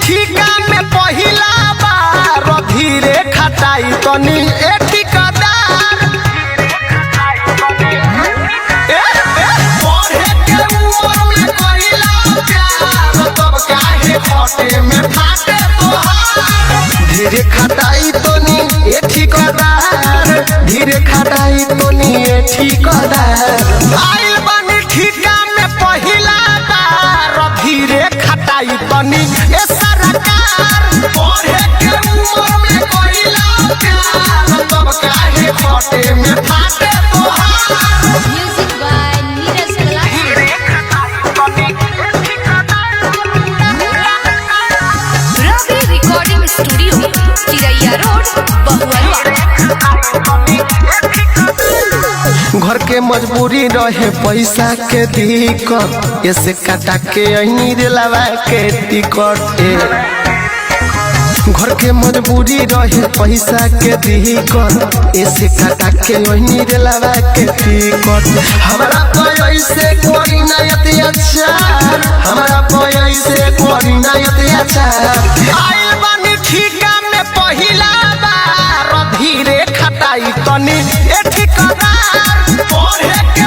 ठीका में पहिला बार धीरे खटाई तनी ए ठिकादार पढ़े के उम्र में कइला प्यार तब काहे फटे में फाटे तोहार धीरे खटाई तनी ए ठिकादार धीरे खटाई तनी ए ठिकादार आइल बानी ठीका में पहिला बार धीरे खटाई तनी ए सरकार पढ़े के उम्र में कइला प्यार तब काहे फटे में फाटे तोहार म्यूजिक बाय नीरज धीरे खटाई तनी ए ठिकादार रवि रिकॉर्डिंग स्टूडियो चिरैया रोड बहुअरवा। घर के मजबूरी रहे पैसा के दिक्कत ऐसे काटा के अही रेलवा के टिकट घर के मजबूरी रहे पैसा के दिक्कत ऐसे काटा के अही रेलवा के टिकट हमारा पैसे कोई नहीं अत्याचार हमारा पैसे कोई नहीं अत्याचार आइल बानी ठीका में पहिला बार धीरे खटाई तनी ए ठिकादार पढ़े के